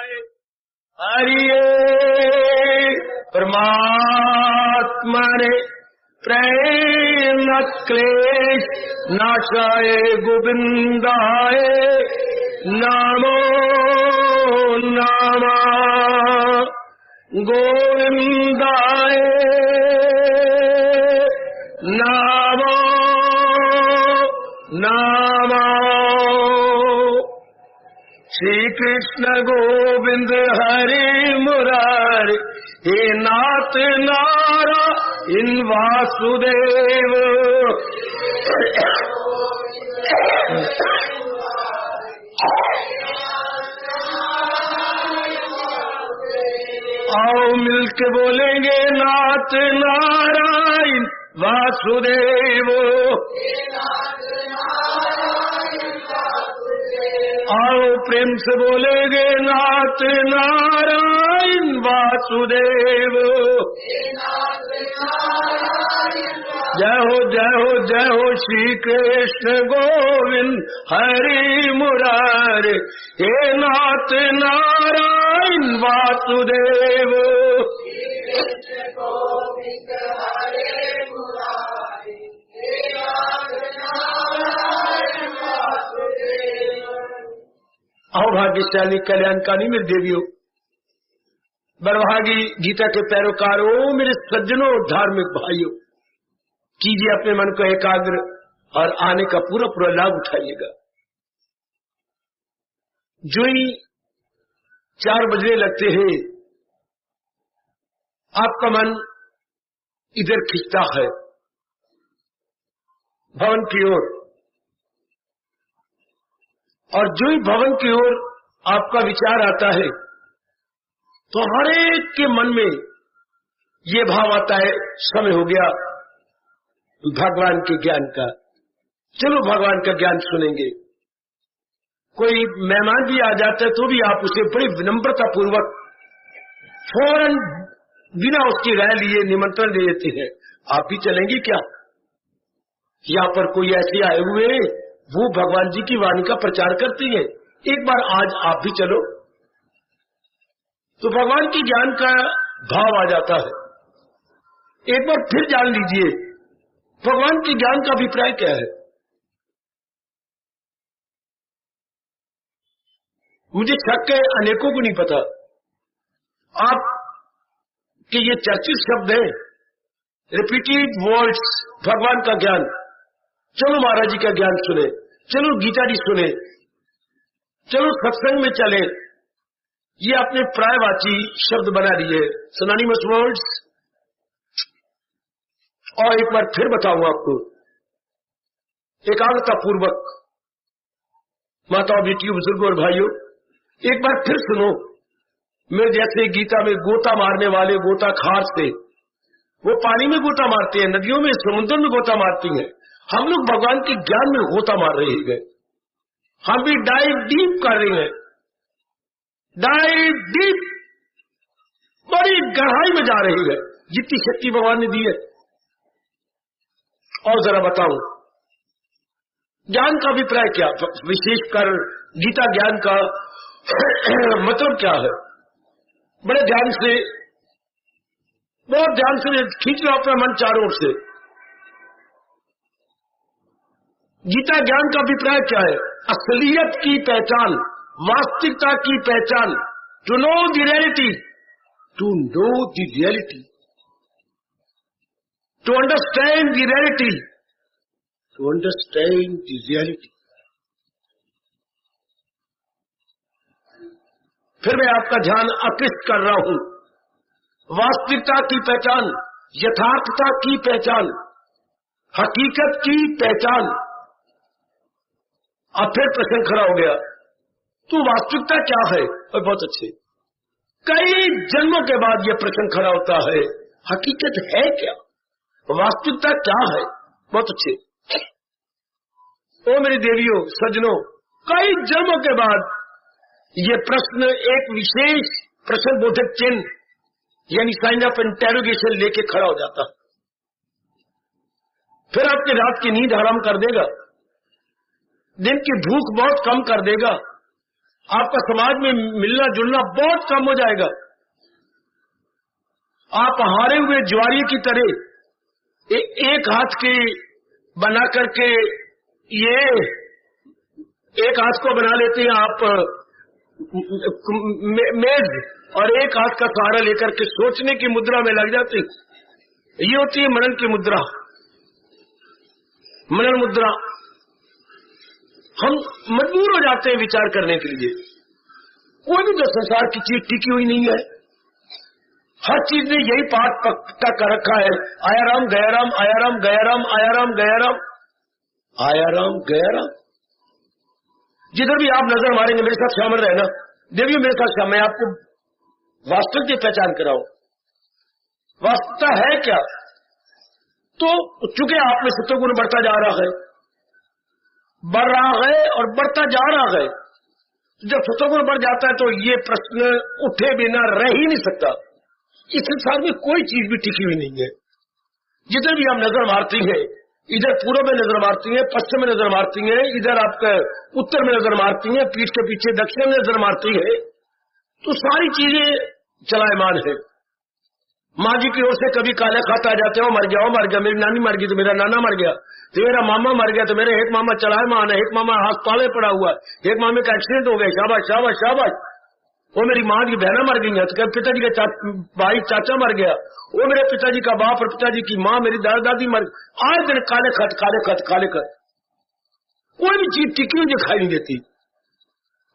हरिये परमात्मा ने प्रेम न क्लेश नाशाय गोविंदाय नमो नमः गोविंदाय नमो नमः। श्री कृष्ण गोविंद हरे मुरारी हे नाथ नारायण वासुदेव। आओ मिलके बोलेंगे नाथ नारायण वासुदेव। आओ प्रेम से बोलेंगे नाथ नारायण वासुदेव। जय हो जय हो जय हो श्री कृष्ण गोविंद हरि मुरारी हे नाथ नारायण वासुदेव। आओ भाग्यशाली कल्याणकारी मेरे देवियों, बरभागी गीता के पैरोकारों, मेरे सज्जनों, धार्मिक भाइयों, कीजिए अपने मन को एकाग्र और आने का पूरा पूरा लाभ उठाइएगा। जो ही 4 बजने लगते हैं आपका मन इधर खिंचता है भवन की ओर, और जो ही भवन की ओर आपका विचार आता है तो हर एक के मन में ये भाव आता है समय हो गया भगवान के ज्ञान का, चलो भगवान का ज्ञान सुनेंगे। कोई मेहमान भी आ जाता है तो भी आप उसे बड़ी विनम्रता पूर्वक फौरन बिना उसकी राय लिए निमंत्रण दे देते हैं, आप भी चलेंगे क्या? यहाँ पर कोई ऐसे आए हुए वो भगवान जी की वाणी का प्रचार करती है, एक बार आज आप भी चलो। तो भगवान की ज्ञान का भाव आ जाता है। एक बार फिर जान लीजिए भगवान के ज्ञान का अभिप्राय क्या है। मुझे शक है अनेकों को नहीं पता। आप कि ये चर्चित शब्द है, रिपीटेड वर्ड्स, भगवान का ज्ञान। चलो महाराज जी का ज्ञान सुने, चलो गीता जी सुने, चलो सत्संग में चले, ये अपने प्रायवाची शब्द बना लिए, सिनोनिमस वर्ड्स। और एक बार फिर बताऊंगा आपको एकाग्रता पूर्वक, माताओं बेटियों बुजुर्गों और भाइयों, एक बार फिर सुनो। मेरे जैसे गीता में गोता मारने वाले गोताखार से, वो पानी में गोता मारते हैं, नदियों में, समुद्र में गोता मारती हैं। हम लोग भगवान के ज्ञान में गोता मार रहे हैं, हम भी डाइव डीप कर रहे हैं, डाइव डीप, बड़ी गहराई में जा रही है जितनी शक्ति भगवान ने दी है। और जरा बताऊं ज्ञान का अभिप्राय क्या, विशेषकर गीता ज्ञान का मतलब क्या है। बड़े ध्यान से, बहुत ध्यान से खींच लो अपना मन चारों ओर से। गीता ज्ञान का अभिप्राय क्या है? असलियत की पहचान, वास्तविकता की पहचान, to know the reality, to know the reality, to understand the reality, to understand the reality. फिर मैं आपका ध्यान आकृष्ट कर रहा हूं। वास्तविकता की पहचान, यथार्थता की पहचान, हकीकत की पहचान। अब फिर प्रश्न खड़ा हो गया, तो वास्तविकता क्या है? और बहुत अच्छे, कई जन्मों के बाद यह प्रश्न खड़ा होता है, हकीकत है क्या, वास्तविकता क्या है? बहुत अच्छे। ओ मेरी देवियों, सज्जनों, कई जन्मों के बाद ये प्रश्न एक विशेष प्रश्न बोधक चिन्ह यानी साइन ऑफ इंटेरोगेशन लेके खड़ा हो जाता है। फिर आपकी रात की नींद हराम कर देगा, दिन की भूख बहुत कम कर देगा, आपका समाज में मिलना जुलना बहुत कम हो जाएगा। आप हारे हुए ज्वारी की तरह एक हाथ के बना करके ये एक हाथ को बना लेते हैं आप मेज, और एक हाथ का सहारा लेकर के सोचने की मुद्रा में लग जाते। ये होती है मनन की मुद्रा, मनन मुद्रा। हम मजबूर हो जाते हैं विचार करने के लिए। कोई भी जो संसार की चीज टिकी हुई नहीं है, हर चीज ने यही पाठ पक्का कर रखा है। आया राम गया राम, आया राम गया राम, आया राम गया राम, आया राम गया राम। जिधर भी आप नजर मारेंगे, मेरे साथ शामिल रहना, देवियों मेरे साथ शामिल, मैं आपको वास्तव की पहचान कराऊं। वास्तवता है क्या? तो चूंकि आप में सत्वगुण बढ़ता जा रहा है, बढ़ रहा है और बढ़ता जा रहा है, जब सत्वगुण बढ़ जाता है तो ये प्रश्न उठे बिना रह ही नहीं सकता। इस संसार में कोई चीज भी टिकी हुई नहीं है। जिधर भी आप नजर मारती हैं, इधर पूर्व में नजर मारती हैं, पश्चिम में नजर मारती हैं, इधर आपका उत्तर में नजर मारती हैं, पीठ के पीछे दक्षिण में नजर मारती है, तो सारी चीजें चलायमान है। माँ जी की ओर से कभी काले खाता आ जाते हो, मर गया, मेरी नानी मर गई तो मेरा नाना मर गया, तो मेरा मामा मर गया तो मेरे एक मामा चलायमान है, एक मामा अस्पताल में पड़ा हुआ है, एक मामे का एक्सीडेंट हो गया, शाबाश शाबाश शाबाश। वो मेरी माँ की बहना मर गई है, तो पिताजी का भाई चाचा मर गया, वो मेरे पिताजी का बाप और पिताजी की माँ, मेरी दादा दादी मर गई। आए दिन काले खत काले खत काले खत, कोई भी चीज टिकी हुई दिखाई नहीं देती।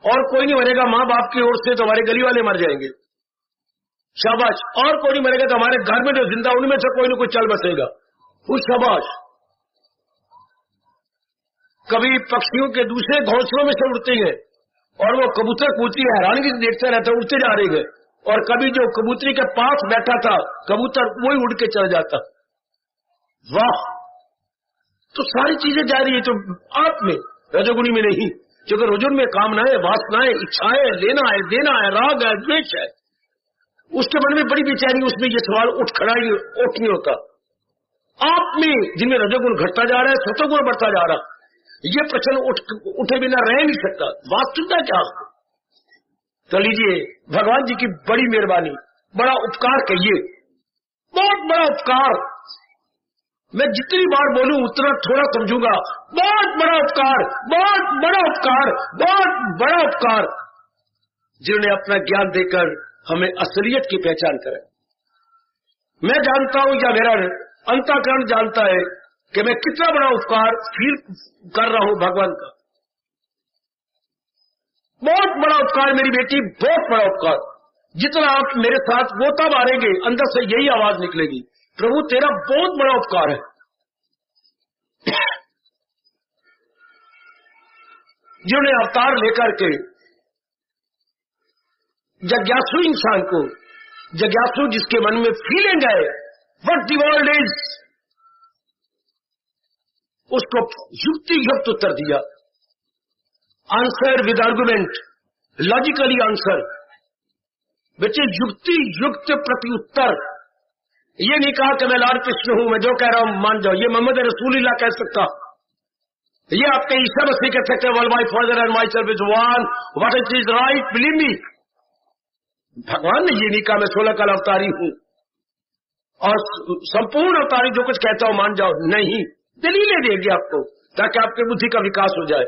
और कोई नहीं मरेगा माँ बाप की ओर से तो हमारे गली वाले मर जाएंगे, शाबाश। और कोई नहीं मरेगा तो हमारे घर में जो जिंदा उनमें से कोई न कोई चल बसेगा, वो शाबाश। कभी पक्षियों के दूसरे घोंसलों में से उड़ते हैं और वो कबूतर कूदती हैरानगी से देखते रहते, उड़ते जा रहे हैं, और कभी जो कबूतरी के पास बैठा था कबूतर वही उड़ के चला जाता। वाह! तो सारी चीजें जा रही है, तो आप में रजोगुणी में नहीं, क्योंकि रजोगुण में कामनाएं, वासनाएं, इच्छाएं, लेना है, देना है, राग है, द्वेष है, उसके मन में बड़ी बेचैनी, उसमें ये सवाल उठ खड़ा ही उठ नहीं होता। आप में जिनमें रजोगुण घटता जा रहा है, सतोगुण बढ़ता जा रहा, ये प्रश्न उठे बिना रह नहीं सकता। वास्तविकता क्या? तो लीजिए, भगवान जी की बड़ी मेहरबानी, बड़ा उपकार कहिए, बहुत बड़ा उपकार। मैं जितनी बार बोलूं उतना थोड़ा समझूंगा। बहुत बड़ा उपकार, बहुत बड़ा उपकार, बहुत बड़ा उपकार, जिन्होंने अपना ज्ञान देकर हमें असलियत की पहचान कराई। मैं जानता हूं या मेरा अंतःकरण जानता है कि मैं कितना बड़ा उपकार फील कर रहा हूं भगवान का। बहुत बड़ा उपकार मेरी बेटी, बहुत बड़ा उपकार। जितना आप मेरे साथ गोता मारेंगे, अंदर से यही आवाज निकलेगी, प्रभु तेरा बहुत बड़ा उपकार है। जिन्होंने अवतार लेकर के जिज्ञासु इंसान को, जिज्ञासु जिसके मन में फीलिंग है व्हाट द वर्ल्ड इज, उसको युक्ति युक्त उत्तर दिया। Answer with argument, logically answer. बच्चे युक्ति युक्त प्रत्युत्तर। ये नहीं कहा कि मैं लॉर्ड कृष्ण हूं, मैं जो कह रहा हूं मान जाओ, ये मोहम्मद रसूलुल्लाह कह सकता, ये आपके ईसा मसीह कह सकते हैं, world my father and my self is one, what it is right believe me. भगवान ने ये नहीं कहा मैं 16 काल अवतारी हूं और संपूर्ण अवतारी जो कुछ कहता हूं मान जाओ, नहीं, दलीलें देंगे आपको ताकि आपकी बुद्धि का विकास हो जाए।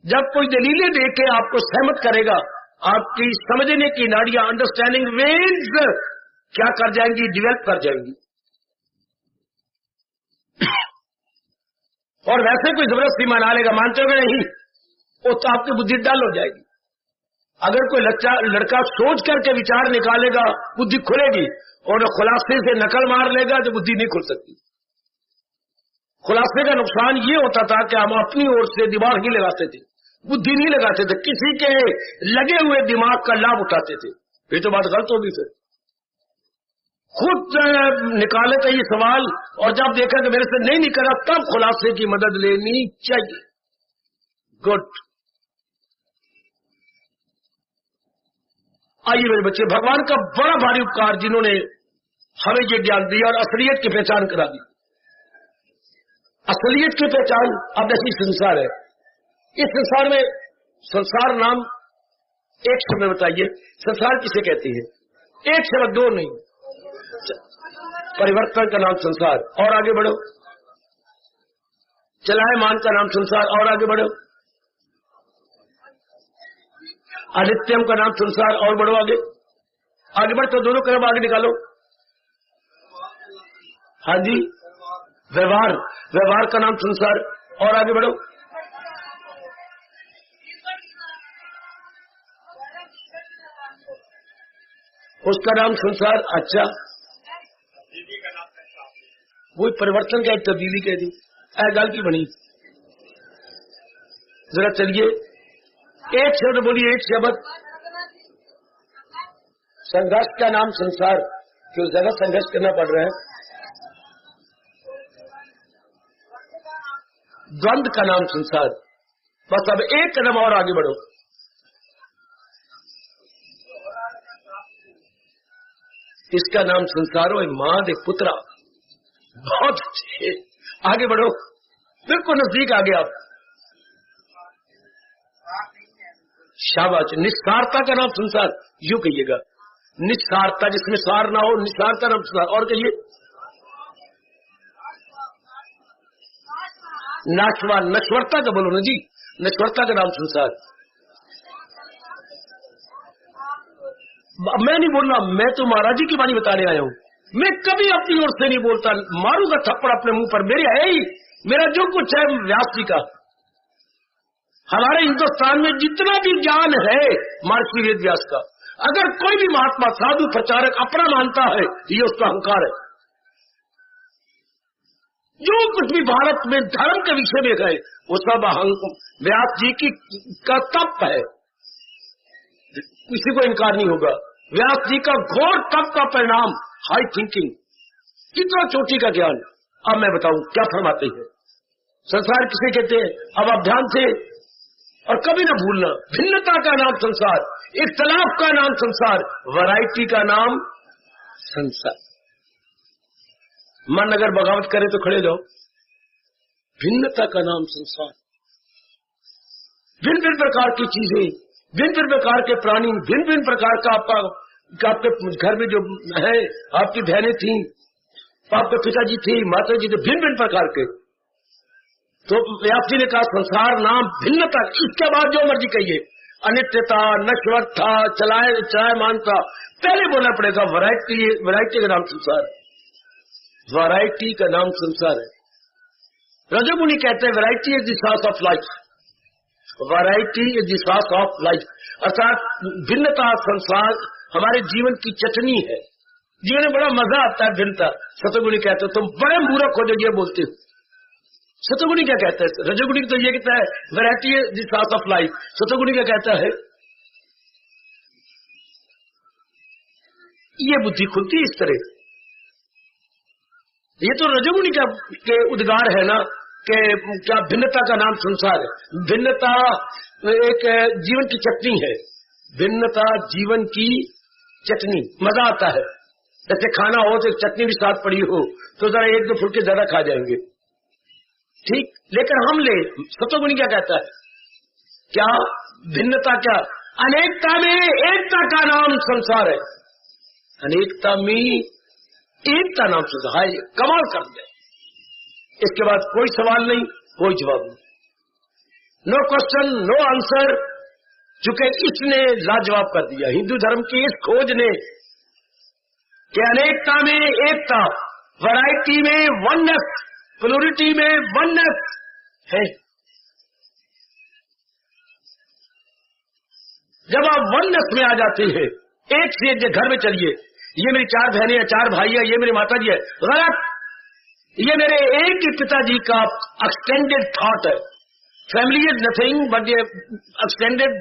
जब कोई दलीलें देके आपको सहमत करेगा, आपकी समझने की नाड़ियां, अंडरस्टैंडिंग वेन्स क्या कर जाएंगी, डेवलप कर जाएंगी। और वैसे कोई जबरदस्ती मना लेगा, मानते हो नहीं, वो तो आपकी बुद्धि डल हो जाएगी। अगर कोई लड़का सोच करके विचार निकालेगा, बुद्धि खुलेगी, और खुलासे से नकल मार लेगा तो बुद्धि नहीं खुल सकती। खुलासे का नुकसान ये होता था कि हम अपनी ओर से दिमाग ही लगाते थे, बुद्धि नहीं लगाते थे, किसी के लगे हुए दिमाग का लाभ उठाते थे। ये तो बात गलत होगी। फिर खुद निकाले थे ये सवाल, और जब देखा कि मेरे से नहीं निकला, तब खुलासे की मदद लेनी चाहिए। गुड। आइए मेरे बच्चे, भगवान का बड़ा भारी उपकार जिन्होंने हमें ये ज्ञान दिया और असलियत की पहचान करा दी। असलियत की पहचान अब ऐसी संसार है, इस संसार में संसार नाम एक शब्द में बताइए, संसार किसे कहती है? एक शब्द, दो नहीं। परिवर्तन का नाम संसार। और आगे बढ़ो। चलायमान का नाम संसार। और आगे बढ़ो। अनित्यम का नाम संसार। और बढ़ो आगे। आगे बढ़ तो दोनों कदम आगे निकालो। हाँ जी, व्यवहार, व्यवहार का नाम संसार। और आगे बढ़ो। उसका नाम संसार। अच्छा, वो परिवर्तन का एक तब्दीली कह दी, गाल की बनी। जरा चलिए, एक शब्द बोलिए, एक शब्द। संघर्ष का नाम संसार। क्यों ज्यादा संघर्ष करना पड़ रहा है? द्वंद्व का नाम संसार। बस अब एक कदम और आगे बढ़ो। इसका नाम संसार है। मां दे पुत्रा। बहुत अच्छे, आगे बढ़ो, बिल्कुल नजदीक आ गया आप। शाबाश। निस्सारता का नाम संसार। यूं कहिएगा, निस्सारता, जिसमें सार ना हो, निस्सारता नाम संसार। और कहिए, नाशवान, नश्वरता का बोलो ना जी, नश्वरता का नाम संसार। मैं नहीं बोल रहा, मैं तो महाराज जी की वाणी बताने आया हूं। मैं कभी अपनी ओर से नहीं बोलता, मारूंगा थप्पड़ अपने मुंह पर। मेरे है ही, मेरा जो कुछ है व्यास जी का। हमारे हिंदुस्तान में जितना भी ज्ञान है महर्षि वेद व्यास का। अगर कोई भी महात्मा, साधु, प्रचारक अपना मानता है, ये उसका अहंकार है। जो कुछ भी भारत में धर्म के विषय में गए, वो सब व्यास जी की का तप है, किसी को इनकार नहीं होगा। व्यास जी का घोर तप का परिणाम हाई थिंकिंग, कितना चोटी का ज्ञान। अब मैं बताऊं क्या फरमाते हैं। संसार किसे कहते हैं? अब आप ध्यान से और कभी ना भूलना, भिन्नता का नाम संसार, इख्तलाफ का नाम संसार, वैरायटी का नाम संसार। मन अगर बगावत करे तो खड़े जाओ। भिन्नता का नाम संसार। भिन्न भिन्न प्रकार की चीजें, भिन्न भिन्न प्रकार के प्राणी, भिन्न भिन्न प्रकार का आपके घर में जो है, आपकी बहनें थी, आपके पिताजी थे, माता जी थे, भिन्न भिन्न प्रकार के। तो व्यास जी ने कहा संसार नाम भिन्नता। इसके बाद जो मर्जी कहिए, अनित्यता, नश्वरता, चलायमानता, पहले बोलना पड़ेगा वैरायटी। वैरायटी का नाम संसार है। वैरायटी का नाम संसार है। रजोगुणी कहते हैं variety is the source of life. Variety is the source of life, अर्थात भिन्नता संसार हमारे जीवन की चटनी है। जीवन में बड़ा मजा आता है भिन्नता। सतोगुणी कहते हो तुम बड़े मूर्ख हो जो ये बोलते हो। सतोगुणी क्या कहता है? रजोगुणी तो ये कहता है variety is the source of life. सतोगुणी क्या कहता है? ये बुद्धि खुलती है इस तरह। ये तो रजोगुणी के उद्गार है ना कि क्या भिन्नता का नाम संसार है। भिन्नता एक जीवन की चटनी है। भिन्नता जीवन की चटनी, मजा आता है। जैसे खाना हो तो चटनी भी साथ पड़ी हो तो जरा एक दो फुलके ज्यादा खा जाएंगे, ठीक। लेकिन हम ले सतोगुणी क्या कहता है? क्या भिन्नता, क्या अनेकता में एकता का नाम संसार है। अनेकता में एकता नाम संसार है। कमाल कर दे। इसके बाद कोई सवाल नहीं, कोई जवाब नहीं। नो क्वेश्चन, नो आंसर, चूंकि इसने लाजवाब कर दिया। हिंदू धर्म की इस खोज ने कि अनेकता में एकता, वैरायटी में वननेस, प्लूरिटी में वननेस है। जब आप वननेस में आ जाते हैं, एक से एक घर में चलिए, ये मेरी 4 बहनें हैं, 4 भाई है, ये मेरी माता जी है, गलत। ये मेरे एक ही पिताजी का एक्सटेंडेड थॉट है। फैमिली इज नथिंग बट ये एक्सटेंडेड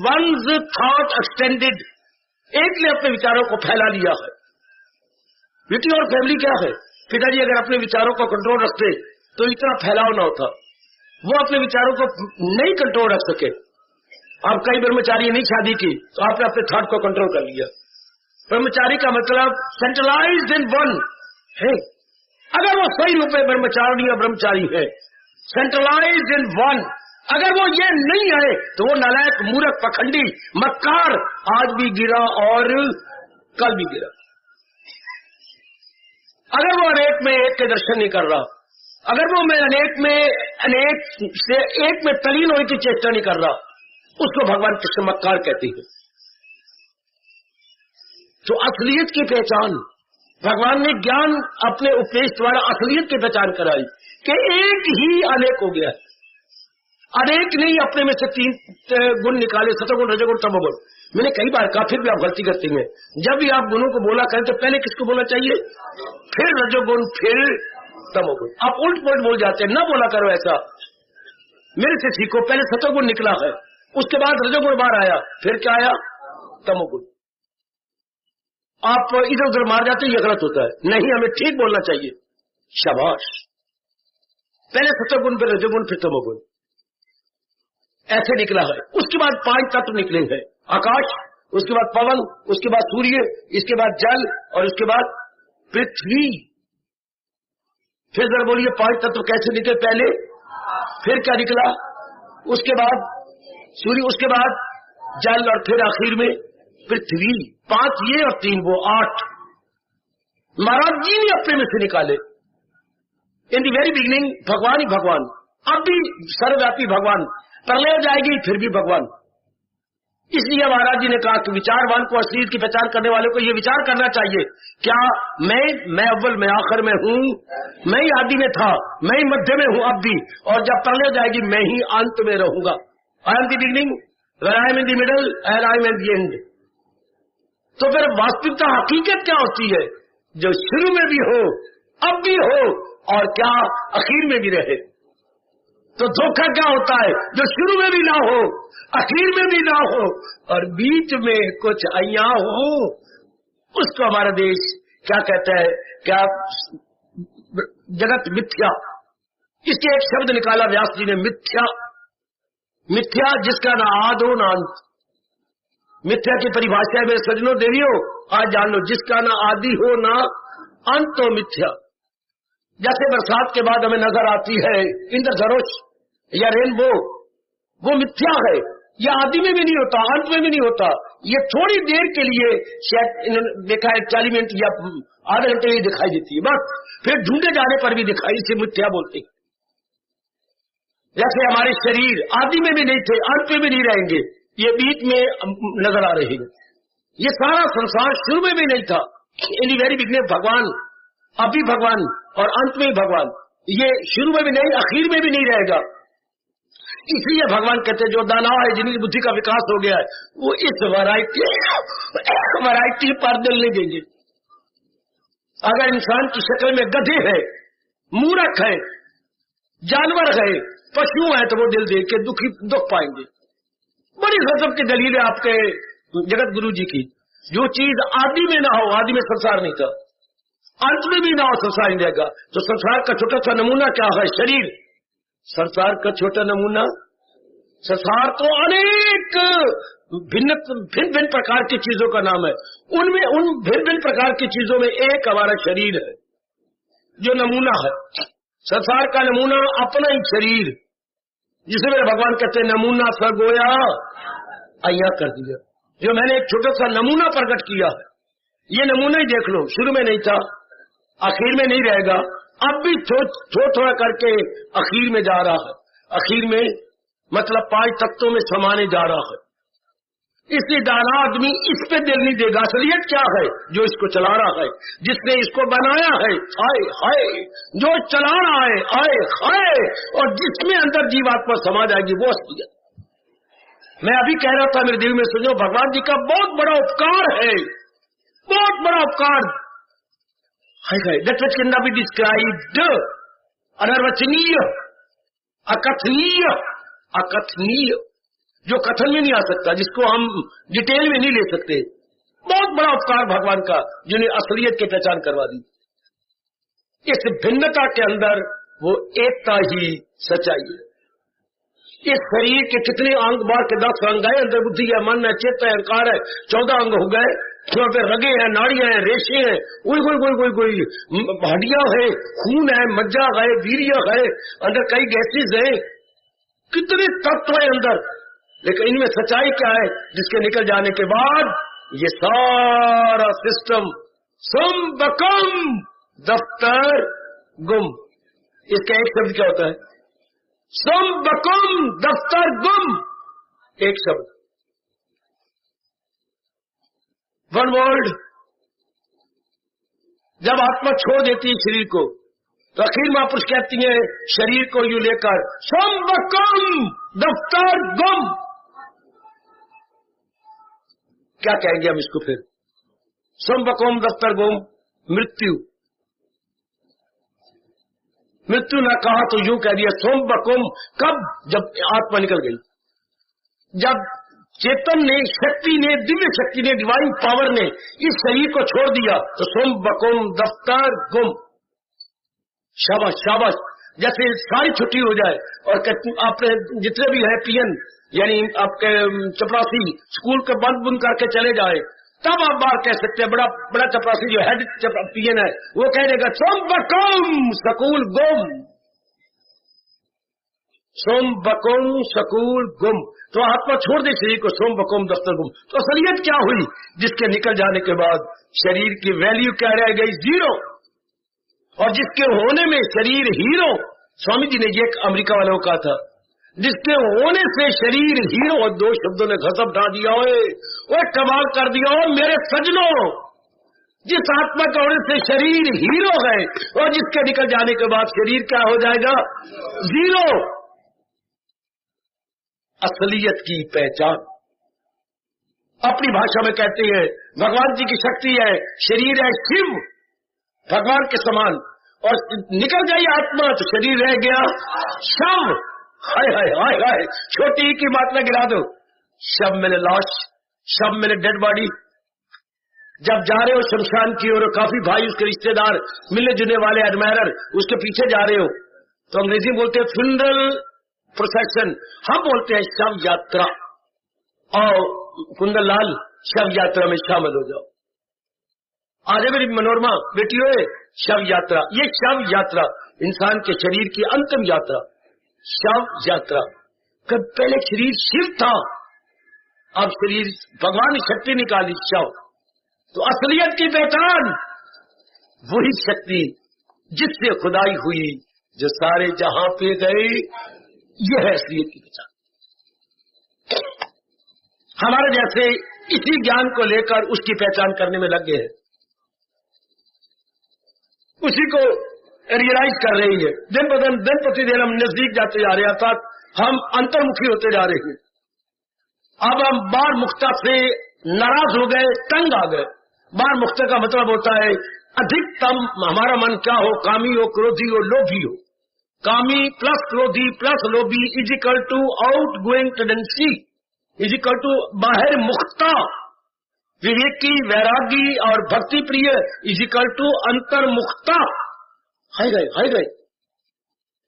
वंस थॉट एक्सटेंडेड। एक ने अपने विचारों को फैला लिया है। बेटी और फैमिली क्या है? पिताजी अगर अपने विचारों को कंट्रोल रखते तो इतना फैलाव न होता। वो अपने विचारों को नहीं कंट्रोल रख सके। आप कई ब्रह्मचारी नहीं शादी की तो आपने अपने थॉट को कंट्रोल कर लिया। ब्रह्मचारी का मतलब सेंट्रलाइज्ड इन वन है। अगर वो सही रूप में ब्रह्मचारी या ब्रह्मचारी है, सेंट्रलाइज्ड इन वन, अगर वो ये नहीं है तो वो नालायक, मूर्ख, पखंडी, मक्कार आज भी गिरा और कल भी गिरा। अगर वो अनेक में एक के दर्शन नहीं कर रहा, अगर वो मैं अनेक से एक में तलीन होने की चेष्टा नहीं कर रहा, उसको भगवान कृष्ण मक्कार कहते हैं। तो असलियत की पहचान भगवान ने ज्ञान अपने उपदेश द्वारा असलियत की पहचान कराई कि एक ही अनेक हो गया है। अनेक नहीं अपने में से 3 गुण निकाले, सतोगुण, रजोगुण, तमोगुण। मैंने कई बार कहा, फिर भी आप गलती करते हैं। जब भी आप गुणों को बोला करें तो पहले किसको बोलना चाहिए? फिर रजोगुण, फिर तमोगुण। आप उल्ट पुलट बोल जाते हैं, न बोला करो ऐसा। मेरे से सीखो, पहले सतोगुण निकला है, उसके बाद रजोगुण बाहर आया, फिर क्या आया? तमोगुण। आप इधर उधर मार जाते, ये गलत होता है। नहीं, हमें ठीक बोलना चाहिए। शाबाश। पहले सतोगुण, फिर रजोगुण, फिर तमोगुण, ऐसे निकला है। उसके बाद 5 तत्व निकले हैं। आकाश, उसके बाद पवन, उसके बाद सूर्य, इसके बाद जल और उसके बाद पृथ्वी। फिर जरा बोलिए 5 तत्व कैसे निकले? पहले, फिर क्या निकला? उसके बाद सूर्य, उसके बाद जल और फिर आखिर में पृथ्वी। 5 ये और 3 वो, 8 महाराज जी ने अपने में से निकाले। इन दी वेरी बिगिनिंग भगवान ही भगवान, अब भी सर्वव्यापी भगवान, प्रलय हो जाएगी फिर भी भगवान। इसलिए महाराज जी ने कहा कि विचारवान को, असलियत की पहचान करने वाले को ये विचार करना चाहिए, क्या मैं अव्वल, मैं आखिर में हूं, मैं ही आदि में था, मैं ही मध्य में हूं अब भी, और जब प्रलय हो जाएगी मैं ही अंत में रहूंगा। I am the beginning, I am in the middle and I am in the end. तो फिर वास्तविकता, हकीकत क्या होती है? जो शुरू में भी हो, अब भी हो, और क्या आखिर में भी रहे। तो धोखा क्या होता है? जो शुरू में भी ना हो, आखिर में भी ना हो, और बीच में कुछ अया हो, उसको हमारा देश क्या कहता है? क्या जगत मिथ्या। इसके एक शब्द निकाला व्यास जी ने, मिथ्या। मिथ्या जिसका ना आद हो ना अंत। मिथ्या की परिभाषा है मेरे सज्जनों देवियों, आज जान लो, जिसका ना आदि हो ना अंत हो मिथ्या। जैसे बरसात के बाद हमें नजर आती है इंद्रधनुष या रेनबो, वो मिथ्या है। ये आदि में भी नहीं होता, अंत में भी नहीं होता। ये थोड़ी देर के लिए शायद इन्होंने देखा है, 40 मिनट या आधे घंटे ही दिखाई देती है, बस। फिर ढूंढे जाने पर भी दिखाई, इसे मिथ्या बोलते हैं। जैसे हमारे शरीर आदि में भी नहीं थे, अंत में भी नहीं रहेंगे, ये बीच में नजर आ रहे हैं। ये सारा संसार शुरू में भी नहीं था, इन दी वेरी बिगिनिंग भगवान, अभी भगवान और अंत में ही भगवान। ये शुरू में भी नहीं, आखिर में भी नहीं रहेगा। इसलिए भगवान कहते हैं जो दानव है, जिनकी बुद्धि का विकास हो गया है, वो इस वैरायटी पर दिल नहीं देंगे। अगर इंसान की शक्ल में गधे है, मूर्ख है, जानवर है, पशु है, तो वो दिल देख के दुख पाएंगे। बड़ी गजब की दलील है आपके जगत गुरु जी की। जो चीज आदि में ना हो, आदि में संसार नहीं था, अंत में भी ना हो, संसार नहीं रहेगा। तो संसार का छोटा सा नमूना क्या है? शरीर। संसार का छोटा नमूना, संसार तो अनेक भिन्न भिन्न प्रकार की चीजों का नाम है। उनमें उन भिन्न भिन्न प्रकार की चीजों में एक हमारा शरीर है जो नमूना है। संसार का नमूना अपना ही शरीर, जिसे मेरे भगवान कहते हैं नमूना सा गोया अय्या कर दिया। जो मैंने एक छोटा सा नमूना प्रकट किया है, ये नमूना ही देख लो, शुरू में नहीं था, आखिर में नहीं रहेगा, अब भी थोड़ा करके आखिर में जा रहा है। आखिर में मतलब 5 तत्वों में समाने जा रहा है। इसलिए दाना आदमी इस पे दिल नहीं देगा। असलियत क्या है? जो इसको चला रहा है, जिसने इसको बनाया है, हाय हाय, जो चला रहा है, हाय हाय, और जिसमें अंदर जीवात्मा समा जाएगी, वो असलियत। मैं अभी कह रहा था मेरे दिल में, सुनो, भगवान जी का बहुत बड़ा उपकार है, बहुत बड़ा उपकार। That which cannot be described, अनर्वचनीय, अकथनीय, अकथनीय, जो कथन में नहीं आ सकता, जिसको हम डिटेल में नहीं ले सकते। बहुत बड़ा उपकार भगवान का, जिन्हें असलियत की पहचान करवा दी। इस भिन्नता के अंदर वो एकता ही सच्चाई है। इस शरीर के कितने अंग, बाहर के 10 अंग है, अंदर बुद्धि है, मन है, चित्त है, अहंकार है, 14 अंग हो गए। पे रगे हैं, नाड़ियां हैं, रेशे हैं, कोई हड्डियां है, खून है, मज्जा है, वीर्य है, अंदर कई गैसेज है, कितने तत्व है अंदर, लेकिन इनमें सच्चाई क्या है? जिसके निकल जाने के बाद ये सारा सिस्टम सुम बकम दफ्तर गुम। इसका एक शब्द क्या होता है? सुम बकम दफ्तर गुम, एक शब्द, वन वर्ड। जब आत्मा छोड़ देती है शरीर को तो आखिर महापुरुष कहती है शरीर को यूं लेकर सुम बकम दफ्तर गुम। क्या कहेंगे हम इसको फिर? सुम बकम दफ्तर गुम, मृत्यु। मृत्यु ना कहा तो यूं कह दिया सोम बकुम। कब? जब आत्मा निकल गई, जब चेतन ने, शक्ति ने, दिव्य शक्ति ने, डिवाइन पावर ने इस शरीर को छोड़ दिया तो सोम बकुम दफ्तर गुम। शाबाश शाबाश। जैसे सारी छुट्टी हो जाए और आपने जितने भी है पीएन यानी आपके चपरासी स्कूल के बंद करके चले जाए, तब आप बाहर कह सकते हैं। बड़ा बड़ा चपरासी जो हेड पीएन है वो कह देगा सोम बकुम सकूल गुम, सोम बकुम सकूल गुम। तो आत्मा छोड़ दे शरीर को, सोम बकुम दफ्तर गुम। तो असलियत क्या हुई? जिसके निकल जाने के बाद शरीर की वैल्यू क्या रह गई? जीरो। और जिसके होने में शरीर हीरो। स्वामी जी ने ये अमेरिका वालों का था, जिसके होने से शरीर हीरो। और दो शब्दों ने घसम ढा दिया, ओए कमाल कर दिया मेरे सजनों। जिस आत्मा के होने से शरीर हीरो है और जिसके निकल जाने के बाद शरीर क्या हो जाएगा? जीरो। असलियत की पहचान अपनी भाषा में कहते हैं भगवान जी की शक्ति है, शरीर है शिव भगवान के समान, और निकल जाए आत्मा तो शरीर रह गया शव। हाय हाय हाय हाय, छोटी की मात्रा गिरा दो, शव मैंने लाश, शव मैंने डेड बॉडी। जब जा रहे हो शमशान की ओर, काफी भाई उसके रिश्तेदार मिलने जुलने वाले एडमायरर उसके पीछे जा रहे हो, तो अंग्रेजी में बोलते हैं फ्यूनरल प्रोसेशन, हम बोलते हैं शव यात्रा। और कुंदन लाल शव यात्रा में शामिल हो जाओ। आज मेरी मनोरमा बेटियों, शव यात्रा, ये शव यात्रा इंसान के शरीर की अंतिम यात्रा, शव यात्रा। कब पहले शरीर शिव था, अब शरीर भगवान ने शक्ति निकाली शव। तो असलियत की पहचान वही शक्ति जिससे खुदाई हुई, जो सारे जहां पे गई, यह है असलियत की पहचान। हमारे जैसे इसी ज्ञान को लेकर उसकी पहचान करने में लग गए हैं, उसी को रियलाइज कर रही है। दिन प्रतिदिन हम नजदीक जाते जा रहे हैं, अर्थात हम अंतर्मुखी होते जा रहे हैं। अब हम बार मुक्ता से नाराज हो गए, तंग आ गए। बार मुक्ता का मतलब होता है अधिकतम हमारा मन क्या हो, कामी हो, क्रोधी हो, लोभी हो। कामी प्लस क्रोधी प्लस लोभी is equal to out going tendency, is equal to बाहर मुक्ता। विवेकी, वैरागी और भक्ति प्रिय इज इक्वल टू अंतर्मुक्ता। हाय गए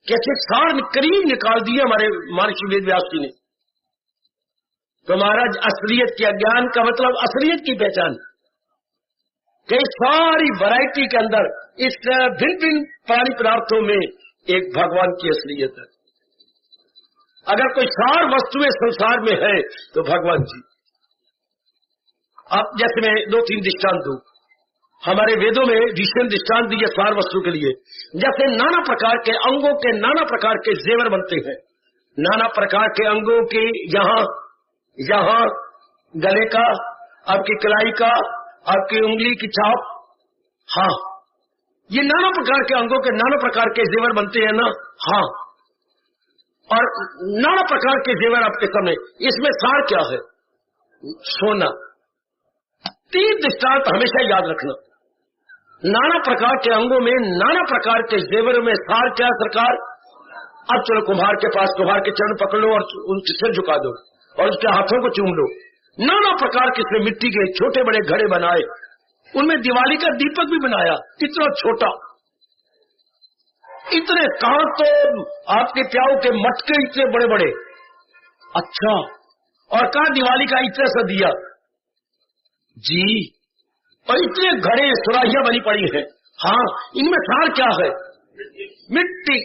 कैसे सार करीब निकाल दिए हमारे महर्षि वेद व्यास जी ने। तो महाराज असलियत के अज्ञान का मतलब असलियत की पहचान। कई सारी वैरायटी के अंदर इस भिन्न भिन्न प्राणी पदार्थों में एक भगवान की असलियत है। अगर कोई सार वस्तुएं संसार में है तो भगवान जी। अब जैसे मैं 2-3 दृष्टांत दूं, हमारे वेदों में ऋषि ने दृष्टांत दिए सार वस्तु के लिए। जैसे नाना प्रकार के अंगों के नाना प्रकार के जेवर बनते हैं, नाना प्रकार के अंगों के यहाँ गले का, आपकी कलाई का, आपकी उंगली की छाप, हाँ, ये नाना प्रकार के अंगों के नाना प्रकार के जेवर बनते हैं ना, हाँ। और नाना प्रकार के जेवर आपके सामने, इसमें सार क्या है? सोना। 3 दृष्टांत हमेशा याद रखना। नाना प्रकार के अंगों में नाना प्रकार के जेवर में सार क्या सरकार? अब चलो कुम्हार के पास, कुम्हार के चरण पकड़ लो और उनके सिर झुका दो और उसके हाथों को चूम लो। नाना प्रकार के इसमें मिट्टी के छोटे बड़े घड़े बनाए, उनमें दिवाली का दीपक भी बनाया, इतना छोटा। इतने कहां तो आपके प्याऊ के मटके इतने बड़े बड़े, अच्छा, और कहां दिवाली का इतना सा दिया जी, और इतने घड़े सुराहियां बनी पड़ी है, हाँ। इनमें सार क्या है? मिट्टी।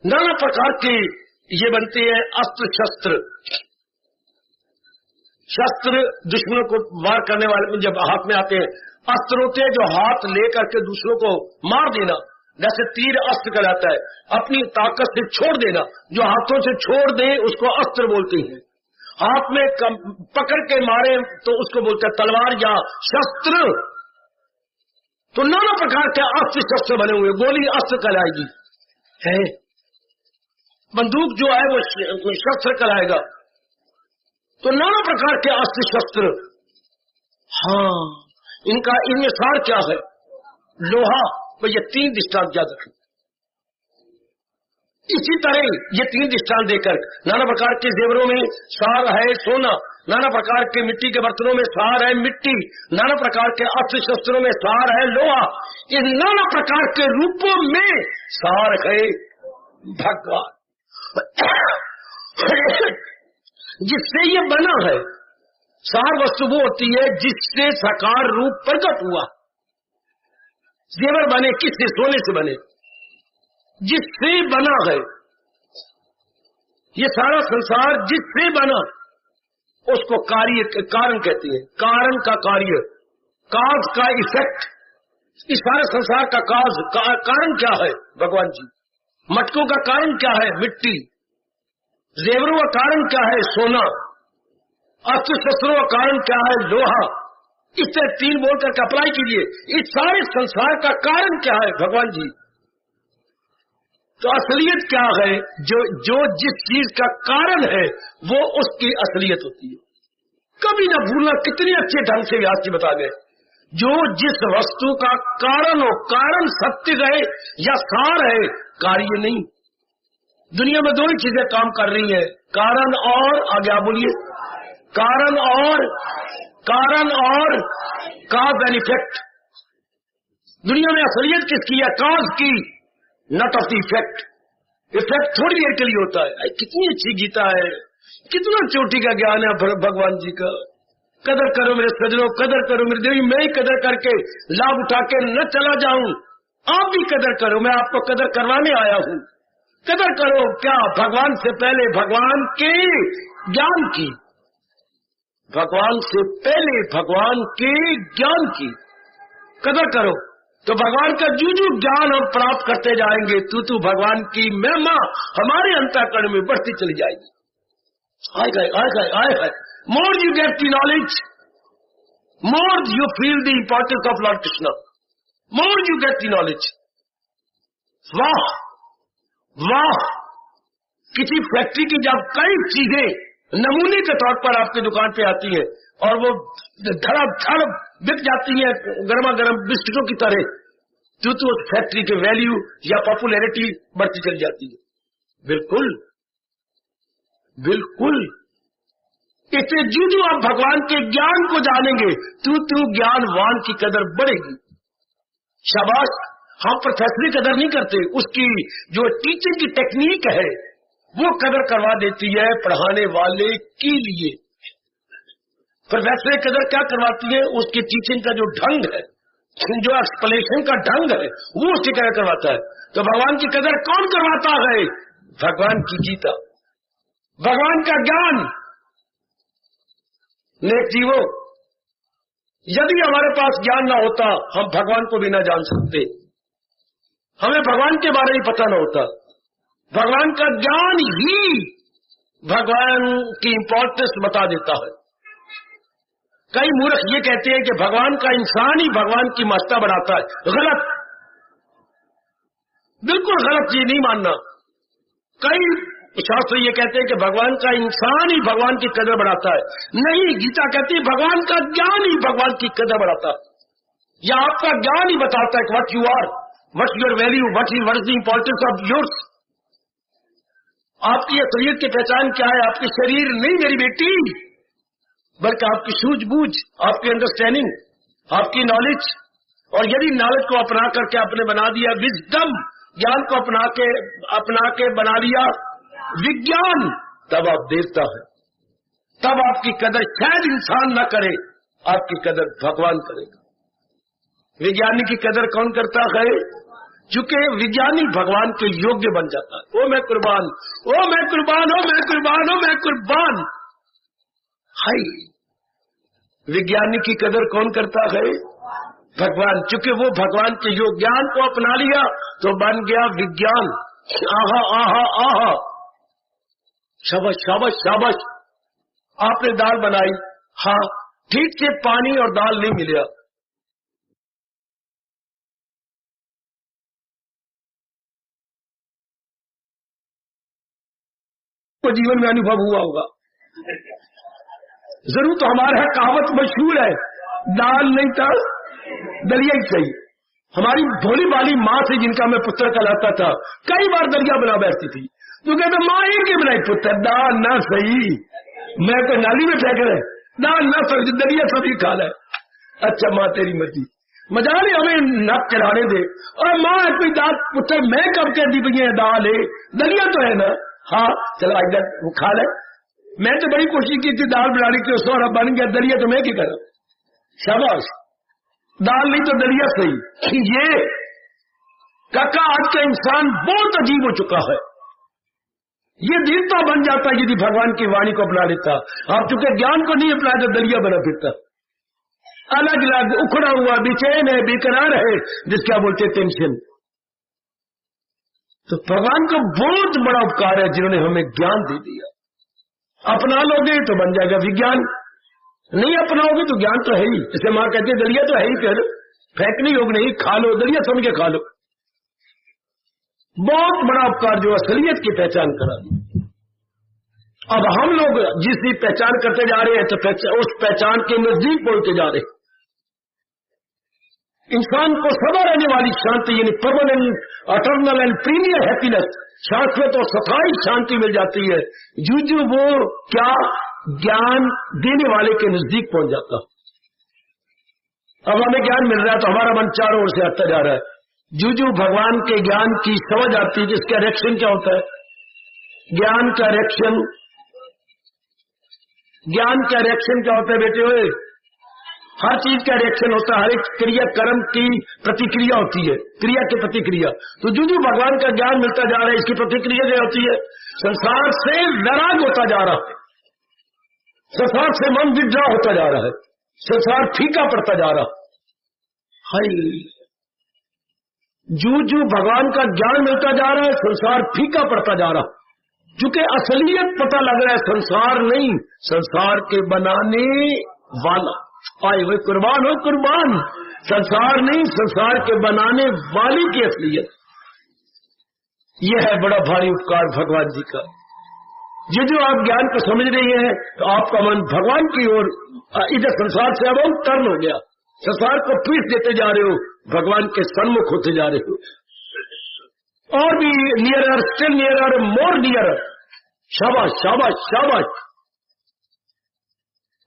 नाना प्रकार के ये बनते हैं अस्त्र शस्त्र। शस्त्र दुश्मनों को वार करने वाले जब हाथ में आते हैं, अस्त्र होते हैं जो हाथ लेकर के दूसरों को मार देना, जैसे तीर अस्त्र कहलाता है। अपनी ताकत से छोड़ देना, जो हाथों से छोड़ दे उसको अस्त्र बोलते हैं। हाथ में पकड़ के मारे तो उसको बोलते हैं तलवार या शस्त्र। तो नाना प्रकार के अस्त्र शस्त्र बने हुए, गोली अस्त्र कहलाएगी है, बंदूक जो है वो शस्त्र कहलाएगा। तो नाना प्रकार के अस्त्र शस्त्र। हाँ, इनमें सार क्या है? लोहा। तो ये 3 दृष्टांत याद रखें। इसी तरह ये 3 दृष्टांत देकर नाना प्रकार के जेवरों में सार है सोना, नाना प्रकार के मिट्टी के बर्तनों में सार है मिट्टी, नाना प्रकार के अस्त्र शस्त्रों में सार है लोहा। इन नाना प्रकार के रूपों में सार है भगवान, जिससे ये बना है। सार वस्तु वो होती है जिससे साकार रूप प्रकट हुआ। जेवर बने किससे? सोने से बने, जिससे बना है। ये सारा संसार जिससे बना उसको कारण कहते हैं। कारण का कार्य, काज का इफेक्ट। इस सारे संसार का कारण क्या है? भगवान जी। मटकों का कारण क्या है? मिट्टी। जेवरों का कारण क्या है? सोना। अस्त्र शस्त्रों का कारण क्या है? लोहा। इस तरह 3 बोल करके अप्लाई कीजिए। इस सारे संसार का कारण क्या है? भगवान जी। तो असलियत क्या है? जो जिस चीज का कारण है वो उसकी असलियत होती है। कभी ना भूलना, कितने अच्छे ढंग से व्यास जी बता गए। जो जिस वस्तु का कारण हो, कारण सत्य है या सार है, कार्य नहीं। दुनिया में 2 ही चीजें काम कर रही है, कारण और, आगे बोलिए, कारण और काज एंड इफेक्ट। दुनिया में असलियत किसकी है? काज की, not of the effect. Effect थोड़ी देर के लिए होता है। कितनी अच्छी गीता है, कितना चोटी का ज्ञान है भगवान जी का। कदर करो मेरे सजनों, कदर करो मेरी देवी। मैं ही कदर करके लाभ उठा के न चला जाऊं, आप भी कदर करो। मैं आपको कदर करवाने आया हूं। कदर करो क्या? भगवान से पहले भगवान के ज्ञान की, भगवान से पहले भगवान के ज्ञान की कदर करो। तो भगवान का जो ज्ञान हम प्राप्त करते जाएंगे, तू भगवान की महिमा हमारे अंतःकरण में बढ़ती चली जाएगी। आए। More you get the knowledge, more you feel the importance of Lord Krishna, more you get the knowledge. वाह वाह, किसी फैक्ट्री की जब कई चीजें नमूने के तौर पर आपकी दुकान पे आती है और वो धड़ाधड़ बिक जाती है गर्मा गर्म बिस्किटों की तरह, तो उस फैक्ट्री के वैल्यू या पॉपुलैरिटी बढ़ती चली जाती है। बिल्कुल बिल्कुल। इससे जो आप भगवान के ज्ञान को जानेंगे, तू ज्ञानवान की कदर बढ़ेगी। शाबाश। हम प्रोफेसर की कदर नहीं करते, उसकी जो टीचिंग की टेक्निक है वो कदर करवा देती है पढ़ाने वाले के लिए। प्रोफेसर की कदर क्या करवाती है? उसकी टीचिंग का जो ढंग है, जो एक्सप्लेनेशन का ढंग है, वो उसकी कदर करवाता है। तो भगवान की कदर कौन करवाता है? भगवान की गीता, भगवान का ज्ञान। नेक जीवो, यदि हमारे पास ज्ञान ना होता, हम भगवान को भी ना जान सकते। हमें भगवान के बारे में पता ना होता। भगवान का ज्ञान ही भगवान की इंपॉर्टेंस बता देता है। कई मूर्ख ये कहते हैं कि भगवान का इंसान ही भगवान की महत्ता बढ़ाता है। गलत, बिल्कुल गलत। ये नहीं मानना। कई शास्त्र ये कहते हैं कि भगवान का इंसान ही भगवान की कदर बढ़ाता है। नहीं, गीता कहती है भगवान का ज्ञान ही भगवान की कदर बढ़ाता है। या आपका ज्ञान ही बताता है what you are, what's your value, what is the importance of yours. आपकी असलियत की पहचान क्या है? आपकी शरीर नहीं मेरी बेटी, बल्कि आपकी सूझबूझ, आपकी अंडरस्टैंडिंग, आपकी नॉलेज। और यदि नॉलेज को अपना करके आपने बना दिया विजडम, ज्ञान को अपना के बना लिया विज्ञान, तब आप देवता है। तब आपकी कदर शायद इंसान न करे, आपकी कदर भगवान करेगा। विज्ञानी की कदर कौन करता है? चूंकि विज्ञानी भगवान के योग्य बन जाता है। ओ मैं कुर्बान, ओ मैं कुर्बान, ओ मैं कुर्बान, ओ मैं कुर्बान। हाय, विज्ञानी की कदर कौन करता है? भगवान। चूंकि वो भगवान के योग ज्ञान को अपना लिया तो बन गया विज्ञान। आहा आहा आहा, शाबाश शाबाश शाबाश। आपने दाल बनाई, हाँ ठीक से पानी और दाल नहीं मिला, तो जीवन में अनुभव हुआ होगा जरूर। तो हमारे यहाँ कहावत मशहूर है, दाल नहीं था दलिया ही सही। हमारी भोली भाली माँ से जिनका मैं पुत्र कहलाता था, कई बार दलिया बना बैठती थी, तो कहते माँ एक ही बनाई पुत्र, दाल ना सही, मैं तो नाली में फेंक रहे, दाल ना सही, दलिया सभी खा ले। अच्छा माँ तेरी मर्जी, मजा नहीं, हमें नक चढ़ाने दे। और माँ कोई दाल पुत्र मैं कब कह दी भैया दाल है, दलिया तो है ना, हाँ चलो इधर वो खा ले। मैं तो बड़ी कोशिश की थी दाल बनाने की, उसको बन गया दलिया, तो मैं क्या करूं? शाबाश, दाल नहीं तो दलिया सही। ये काका आज का इंसान बहुत अजीब हो चुका है। ये देवता बन जाता है यदि भगवान की वाणी को अपना लेता। आप चूंकि ज्ञान को नहीं अपनाया तो दलिया बना फिरता, अलग अलग उखड़ा हुआ बेचैन है, बेकरार है, जिसका बोलते टेंशन। तो भगवान का बहुत बड़ा उपकार है जिन्होंने हमें ज्ञान दे दिया। अपना लोगे तो बन जाएगा विज्ञान, नहीं अपनाओगे तो ज्ञान तो है ही। जैसे मां कहती है दलिया तो है ही, फिर फेंकने योग नहीं, खा लो दलिया, समझ के खा लो। बहुत बड़ा उपकार जो असलियत की पहचान करा दी। अब हम लोग जिसकी पहचान करते जा रहे हैं तो उस पहचान के नजदीक पहुंचते जा रहे हैं। इंसान को सदा रहने वाली शांति यानी permanent, eternal and premier happiness, शाश्वत और स्थायी शांति मिल जाती है जो वो क्या ज्ञान देने वाले के नजदीक पहुंच जाता। अब हमें ज्ञान मिल रहा है तो हमारा मन चारों ओर से हटता जा रहा है। जो भगवान के ज्ञान की समझ आती है, जिसका रिएक्शन क्या होता है, ज्ञान का रिएक्शन, ज्ञान का रिएक्शन क्या होता है बेटे? हुए हर चीज का रिएक्शन होता है, हर एक क्रिया कर्म की प्रतिक्रिया होती है, क्रिया की प्रतिक्रिया। तो जो भगवान का ज्ञान मिलता जा रहा है, इसकी प्रतिक्रिया क्या होती है? संसार से वैराग होता जा रहा है, संसार से मन विद्रा होता जा रहा है, संसार फीका पड़ता जा रहा है। जो भगवान का ज्ञान मिलता जा रहा है, संसार फीका पड़ता जा रहा, क्योंकि असलियत पता लग रहा है, संसार नहीं संसार के बनाने वाला। आए हुए कुर्बान हो कुर्बान, संसार नहीं संसार के बनाने वाली की असलियत। यह है बड़ा भारी उपकार भगवान जी का। जो आप ज्ञान को समझ रही हैं तो आपका मन भगवान की ओर, इधर संसार से अब टर्न हो गया, संसार को पीठ देते जा रहे हो, भगवान के सन्मुख होते जा रहे हो। और भी नियरर, स्टिल नियरर, मोर नियरर। शाबाश शाबाश शाबाश।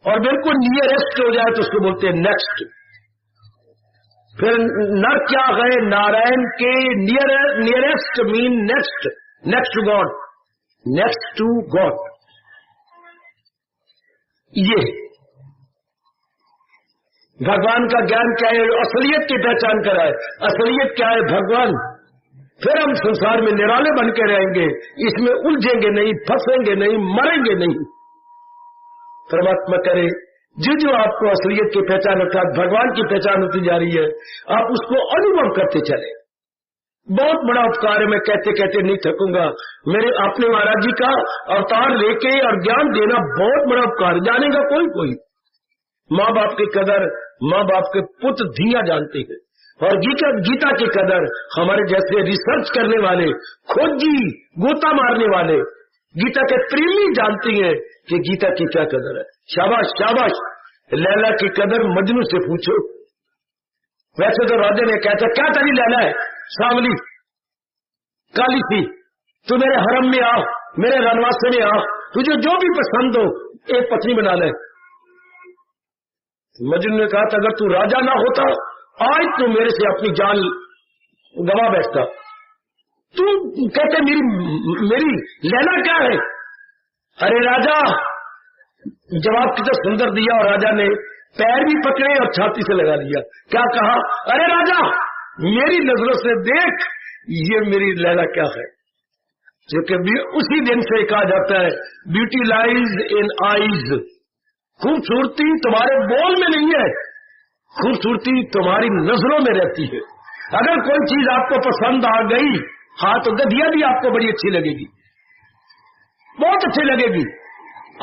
और बिल्कुल नियरेस्ट हो जाए तो उसको बोलते हैं नेक्स्ट। फिर नर क्या है? नारायण के nearest mean next, next to God, next to God. ये भगवान का ज्ञान क्या है? असलियत की पहचान कराए। असलियत क्या है? भगवान। फिर हम संसार में निराले बन के रहेंगे, इसमें उलझेंगे नहीं, फंसेंगे नहीं, मरेंगे नहीं। परमात्मा करे जो आपको असलियत की पहचान अर्थात भगवान की पहचान होती जा रही है, आप उसको अनुभव करते चले। बहुत बड़ा उपकार है, मैं कहते कहते नहीं थकूंगा। मेरे अपने महाराज जी का अवतार लेके और ज्ञान देना बहुत बड़ा उपकार। जानेगा कोई माँ बाप की कदर माँ बाप के पुत्र धिया जानते हैं, और गीता की कदर हमारे जैसे रिसर्च करने वाले, खोजी गोता मारने वाले, गीता के प्रेमी जानती हैं कि गीता की क्या कदर है। शाबाश शाबाश। लैला की कदर मजनू से पूछो। वैसे तो राजा ने कहता क्या तेरी लैला है? सांवली काली सी, तू मेरे हरम में आ, मेरे रनवासे में आ, तुझे जो भी पसंद हो एक पत्नी बना ले। मजनू ने कहा अगर तू राजा ना होता आज तो मेरे से अपनी जान गवा बैठता। तू कहते मेरी लैला क्या है? अरे राजा, जवाब कितना सुंदर दिया, और राजा ने पैर भी पकड़े और छाती से लगा लिया। क्या कहा? अरे राजा, मेरी नजरों से देख ये मेरी लैला क्या है। क्योंकि उसी दिन से कहा जाता है ब्यूटी लाइज इन आईज। खूबसूरती तुम्हारे बोल में नहीं है, खूबसूरती तुम्हारी नजरों में रहती है। अगर कोई चीज आपको पसंद आ गई, हाँ, तो गधिया भी आपको बड़ी अच्छी लगेगी, बहुत अच्छी लगेगी।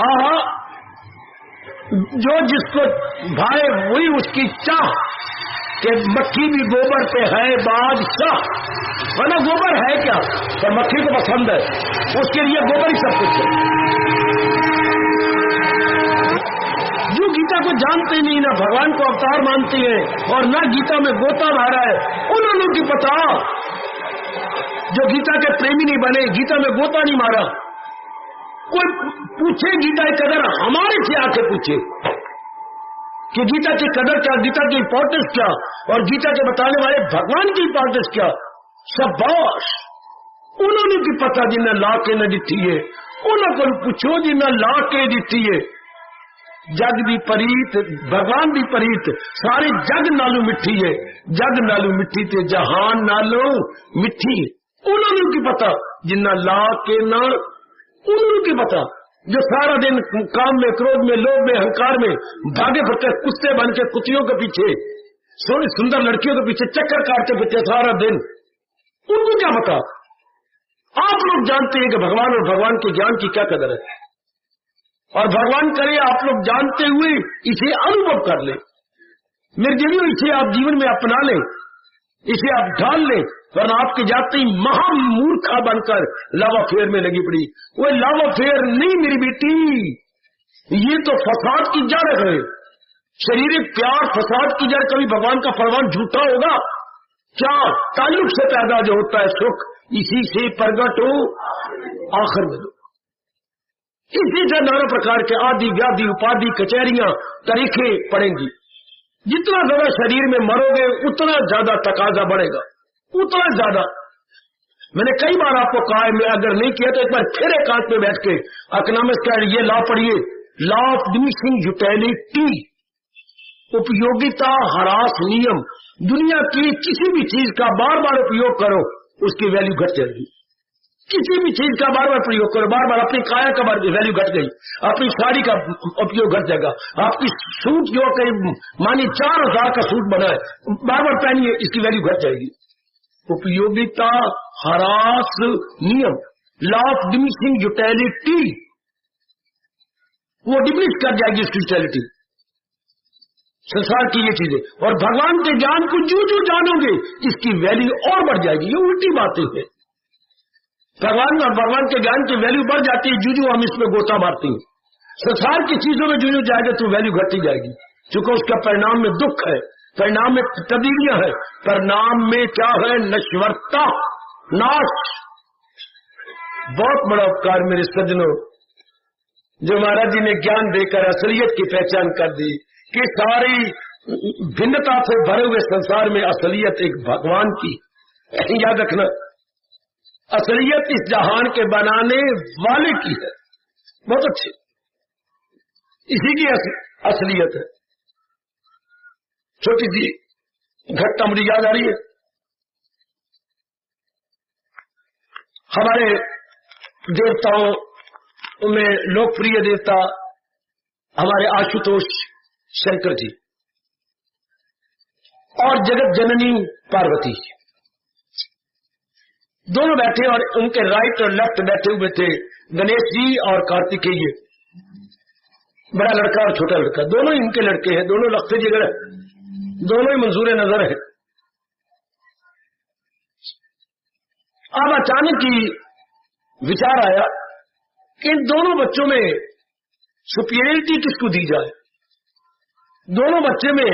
आहा, जो जिसको भाए वही उसकी चाह, कि मक्खी भी गोबर पे है बादशाह। वरना गोबर है क्या, पर मक्खी को पसंद है, उसके लिए गोबर ही सब कुछ है। जो गीता को जानते नहीं, ना भगवान को अवतार मानते हैं और ना गीता में गोता मारा है, उन्होंने की पता। जो गीता के प्रेमी नहीं बने, गीता में गोता नहीं मारा। कोई पूछे गीता की कदर हमारे से आके पूछे कि गीता की कदर क्या, गीता की इंपॉर्टेंस क्या, और गीता के बताने वाले भगवान की इंपॉर्टेंस क्या। शाबाश, उन्होंने की पता जिन्हें ला के न दिती है, उन्होंने पूछो जिन्हें ला के दिती है। जग भी परीत, भगवान भी परीत, सारे जग नालू मिठी है। जग नालू मिठी ते जहान नालू मिठी। उन्होंने की पता जिन्हें ला के न, उन्होंने की पता जो सारा दिन काम में, क्रोध में, लोभ में, अहंकार में भागे फिरते, कुत्ते बन के कुतियों के पीछे, सोनी सुंदर लड़कियों के पीछे चक्कर काटते फिरते सारा दिन, उनको क्या पता। आप लोग जानते हैं कि भगवान और भगवान के ज्ञान की क्या कदर है, और भगवान करे आप लोग जानते हुए इसे अनुभव कर ले। निर्जनियों, इसे आप जीवन में अपना लें, इसे आप ढाल लें, वरना आपके जाते ही महामूर्खा बनकर लावा फेर में लगी पड़ी। वो लावा फेर नहीं मेरी बेटी, ये तो फसाद की जड़ है। शारीरिक प्यार फसाद की जड़। कभी भगवान का फरमान झूठा होगा क्या? ताल्लुक से पैदा जो होता है सुख, इसी से प्रगट हो आखिर में। इसी से नाना प्रकार के आदि व्याधि उपाधि कचहरियां तरीके पड़ेंगी। जितना ज्यादा शरीर में मरोगे उतना ज्यादा तकाजा बढ़ेगा, उतना ज्यादा। मैंने कई बार आपको कहा है, मैं अगर नहीं किया तो एक बार फिर एकांत में बैठ के इकोनॉमिक्स का ये लॉ पढ़िए, लॉ ऑफ डिमिनिशिंग यूटिलिटी, उपयोगिता ह्रास नियम। दुनिया की किसी भी चीज का बार बार उपयोग करो, उसकी वैल्यू घट जाएगी। किसी भी चीज का बार बार प्रयोग करो, बार बार अपनी काया का वैल्यू घट गई, अपनी साड़ी का उपयोग घट जाएगा, आपकी सूट जो कहीं मानिए 4000 का सूट बना है, बार बार पहनिए, इसकी वैल्यू घट जाएगी। उपयोगिता ह्रास नियम, लॉ ऑफ डिमिनिशिंग यूटिलिटी, वो डिमिनिश कर जाएगी उसकी यूटिलिटी, संसार की ये चीजें। और भगवान के ज्ञान को जो जो जानोगे इसकी वैल्यू और बढ़ जाएगी। ये उल्टी बातें हैं। भगवान और भगवान के ज्ञान की वैल्यू बढ़ जाती है, जो हम इसमें गोता मारते हैं। संसार की चीजों में जो जाएगा तो वैल्यू घटती जाएगी, क्योंकि उसका परिणाम में दुख है, परिणाम में तब्दीलियां है, परिणाम में क्या है? नश्वरता, नाश। बहुत बड़ा उपकार मेरे सज्जनों, जो महाराज जी ने ज्ञान देकर असलियत की पहचान कर दी कि सारी भिन्नता से भरे हुए संसार में असलियत एक भगवान की। याद रखना, असलियत इस जहान के बनाने वाले की है। बहुत अच्छी, इसी की असलियत है। छोटी सी घटना मुझे याद आ रही है। हमारे देवताओं में लोकप्रिय देवता हमारे आशुतोष शंकर जी और जगत जननी पार्वती, दोनों बैठे और उनके राइट और लेफ्ट बैठे हुए थे गणेश जी और कार्तिकेय। बड़ा लड़का और छोटा लड़का, दोनों इनके लड़के हैं, दोनों लखते जिगर, दोनों ही मंजूर नजर है। अब अचानक ही विचार आया कि इन दोनों बच्चों में सुपीरियरिटी किसको दी जाए, दोनों बच्चे में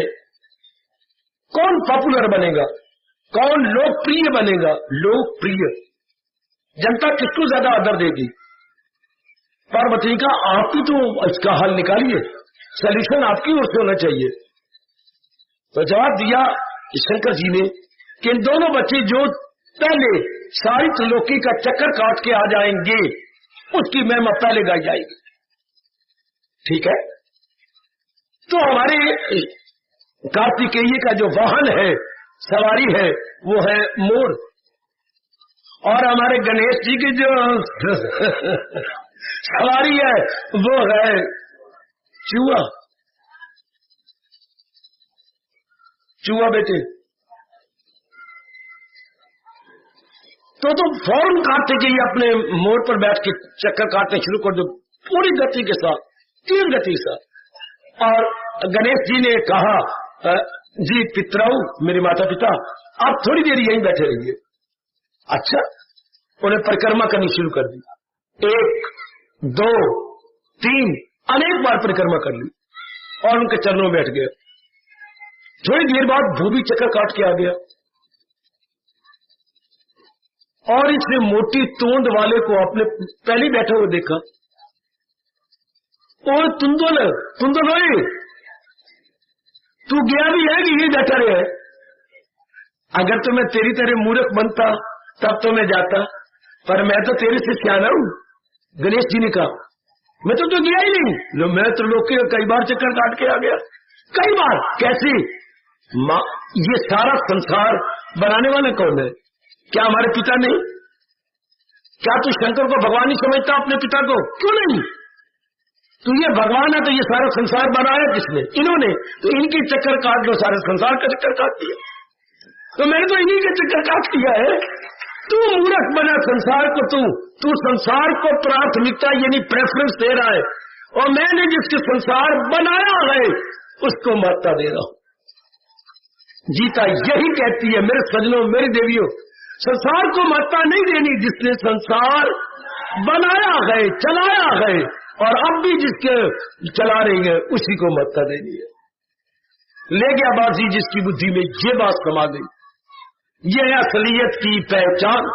कौन पॉपुलर बनेगा, कौन लोकप्रिय बनेगा। लोकप्रिय जनता किसको ज्यादा आदर देगी? पार्वती का आप ही तो इसका हल निकालिए, सॉल्यूशन आपकी ओर से होना चाहिए। तो जवाब दिया शंकर जी ने कि इन दोनों बच्चे जो पहले सारी त्रिलोकी का चक्कर काट के आ जाएंगे उसकी महिमा पहले गाई जाएगी। ठीक है, तो हमारे कार्तिकेय का जो वाहन है सवारी है वो है मोर, और हमारे गणेश जी की जो सवारी है वो है चूहा। चूहा बेटे तो तुम फौरन काटते के लिए अपने मोर पर बैठ के चक्कर काटने शुरू कर दो पूरी गति के साथ, तीव्र गति से। और गणेश जी ने कहा, जी पितराऊ, मेरे माता पिता, आप थोड़ी देर यहीं बैठे रहिए। अच्छा, उन्हें परिक्रमा करनी शुरू कर दी। 1 2 3 अनेक बार परिक्रमा कर ली और उनके चरणों में बैठ गए। थोड़ी देर बाद धोबी चक्कर काट के आ गया और इसने मोटी तोंद वाले को अपने पहले बैठा हुआ देखा। और तुंदोल तू गया भी है कि ये बैठा रहे? अगर तो मैं तेरी तरह मूर्ख बनता तब तो मैं जाता, पर मैं तो तेरे से सियाना हूं। गणेश जी ने कहा, मैं तो गया ही नहीं। लो, मैं तो लोग के कई बार चक्कर काट के आ गया, कई बार। कैसे? ये सारा संसार बनाने वाला कौन है? क्या हमारे पिता नहीं? क्या तू शंकर को भगवान ही समझता अपने पिता को? क्यों नहीं? तो ये भगवान है तो ये सारा संसार बनाया किसने? इन्होंने। तो इनके चक्कर काट लो, सारे संसार का चक्कर काट दिया। तो मैंने तो इन्हीं के चक्कर काट दिया है। तू मूर्ख बना संसार को, तू संसार को प्राथमिकता यानी प्रेफरेंस दे रहा है, और मैंने जिसके संसार बनाया है उसको महत्ता दे रहा हूं। गीता यही कहती है मेरे सज्जनों, मेरी देवियों, संसार को महत्ता नहीं देनी जिसने संसार बनाया है, चलाया है, और अब भी जिसके चला रही है उसी को महत्ता देनी है। ले गया बाजी जिसकी बुद्धि में ये बात समा गई। ये है असलियत की पहचान।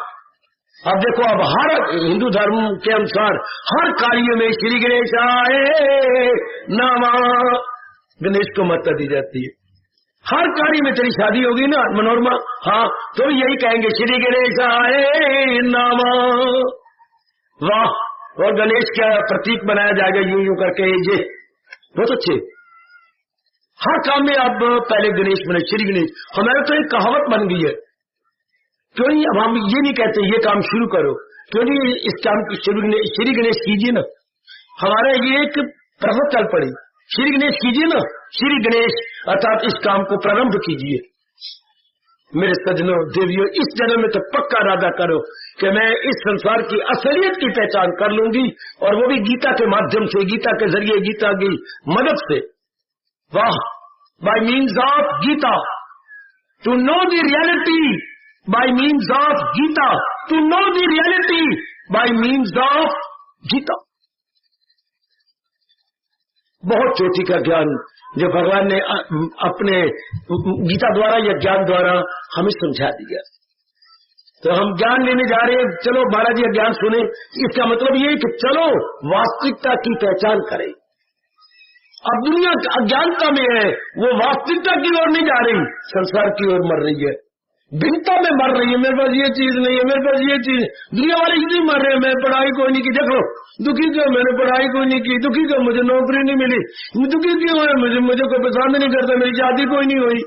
अब देखो, अब हर हिंदू धर्म के अनुसार हर कार्य में श्री गणेश आए नामा, गणेश को महत्ता दी जाती है। हर कार्य में, तेरी शादी होगी ना मनोरमा, हाँ, तो यही कहेंगे श्री गणेश आए नामा। वाह, और गणेश का प्रतीक बनाया जाएगा यूं यूं करके, ये बहुत अच्छे। हर काम में अब पहले गणेश बने, श्री गणेश। हमारा तो एक कहावत बन गई है, क्यों नहीं अब हम ये नहीं कहते ये काम शुरू करो, क्यों नहीं इस काम की श्री गणेश कीजिए ना। हमारा ये एक प्रथा चल पड़ी, श्री गणेश कीजिए ना, श्री गणेश अर्थात इस काम को प्रारंभ कीजिए। मेरे सज्जनों देवियों, इस जन्म में तो पक्का इरादा करो कि मैं इस संसार की असलियत की पहचान कर लूंगी, और वो भी गीता के माध्यम से, गीता के जरिए, गीता की मदद से। वाह, by means of Gita to know the reality, by means of Gita to know the reality, by means of Gita. बहुत चोटी का ज्ञान जो भगवान ने अपने गीता द्वारा या ज्ञान द्वारा हमें समझा दिया। तो हम ज्ञान लेने जा रहे हैं, चलो महाराज जी ज्ञान सुने। इसका मतलब ये कि चलो वास्तविकता की पहचान करें। अब दुनिया अज्ञानता में है, वो वास्तविकता की ओर नहीं जा रही, संसार की ओर मर रही है, भिन्नता में मर रही है। मेरे पास ये चीज नहीं है, मेरे पास ये चीज, दुनिया वाले इतनी मर रहे हैं, मैं पढ़ाई कोई नहीं की। देखो, दुखी क्यों? मैंने पढ़ाई कोई नहीं की। दुखी क्यों? मुझे नौकरी नहीं मिली। दुखी क्यों है? मुझे कोई पसंद नहीं करता, मेरी शादी कोई नहीं हुई।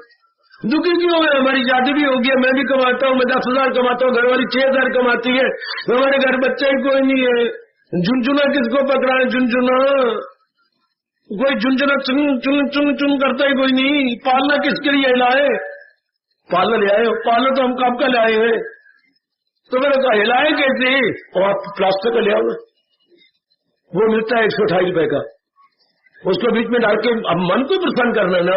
दुखी क्यों है? हमारी शादी भी हो गई, मैं भी कमाता हूँ, मैं 10,000 कमाता हूँ, घरवाली 6,000 कमाती है, हमारे घर बच्चा ही कोई नहीं है। झुनझुना किसको पकड़ा है? झुनझुना कोई झुनझुना चुन चुन चुन चुन करता ही कोई नहीं। पालना किसके लिए लाए? पार्लर ले आए हो? पार्लर तो हम कब का लाए हैं, तो मैंने कहा हिलाए कैसे? और आप प्लास्टर का ले आओ, वो मिलता है 128 रुपए का, उसको बीच में डाल के। अब मन को प्रसन्न करना ना,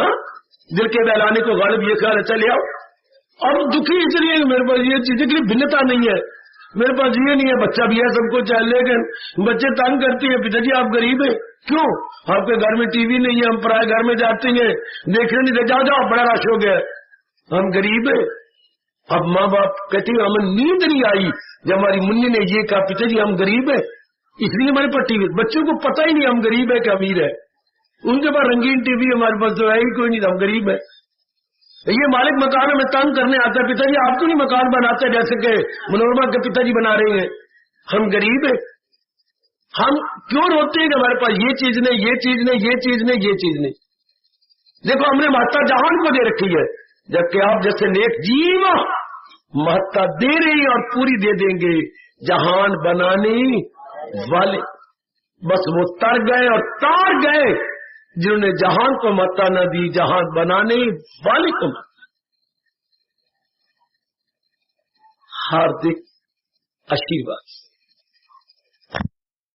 दिल के बहलाने को गालिब ये ख्याल, अच्छा ले आओ। अब दुखी इसलिए मेरे पास ये चीजें की भिन्नता नहीं है, मेरे पास ये नहीं है, बच्चा भी है, सबको चाहे, लेकिन बच्चे तंग करती है, पिताजी आप गरीब है। क्यों? आपके घर में टीवी नहीं है, हम पराए घर में जाते हैं, देखने नहीं दे, जाओ जाओ बड़ा रश हो गया, हम गरीब है। अब माँ बाप कहती है हमें नींद नहीं आई जब हमारी मुन्नी ने ये कहा, पिताजी हम गरीब है इसलिए हमारे पास टीवी। बच्चों को पता ही नहीं हम गरीब है कि अमीर है, उनके पास रंगीन टीवी, हमारे पास तो है ही कोई नहीं, हम गरीब है। ये मालिक मकान में तंग करने आता है, पिताजी आप तो नहीं मकान बनाते जैसे कि मनोरमा के पिताजी बना रहे हैं, हम गरीब है। हम क्यों रोते हैं कि हमारे पास ये चीज नहीं, ये चीज नहीं, ये चीज नहीं, ये चीज नहीं। देखो हमने माता जहान को दे रखी है, जबकि आप जैसे नेक जीव महत्ता दे रही और पूरी दे देंगे जहान बनाने वाले। बस वो तर गए और तार गए जिन्होंने जहान को महत्ता न दी, जहान बनाने वाले को महत्ता। हार्दिक आशीर्वाद।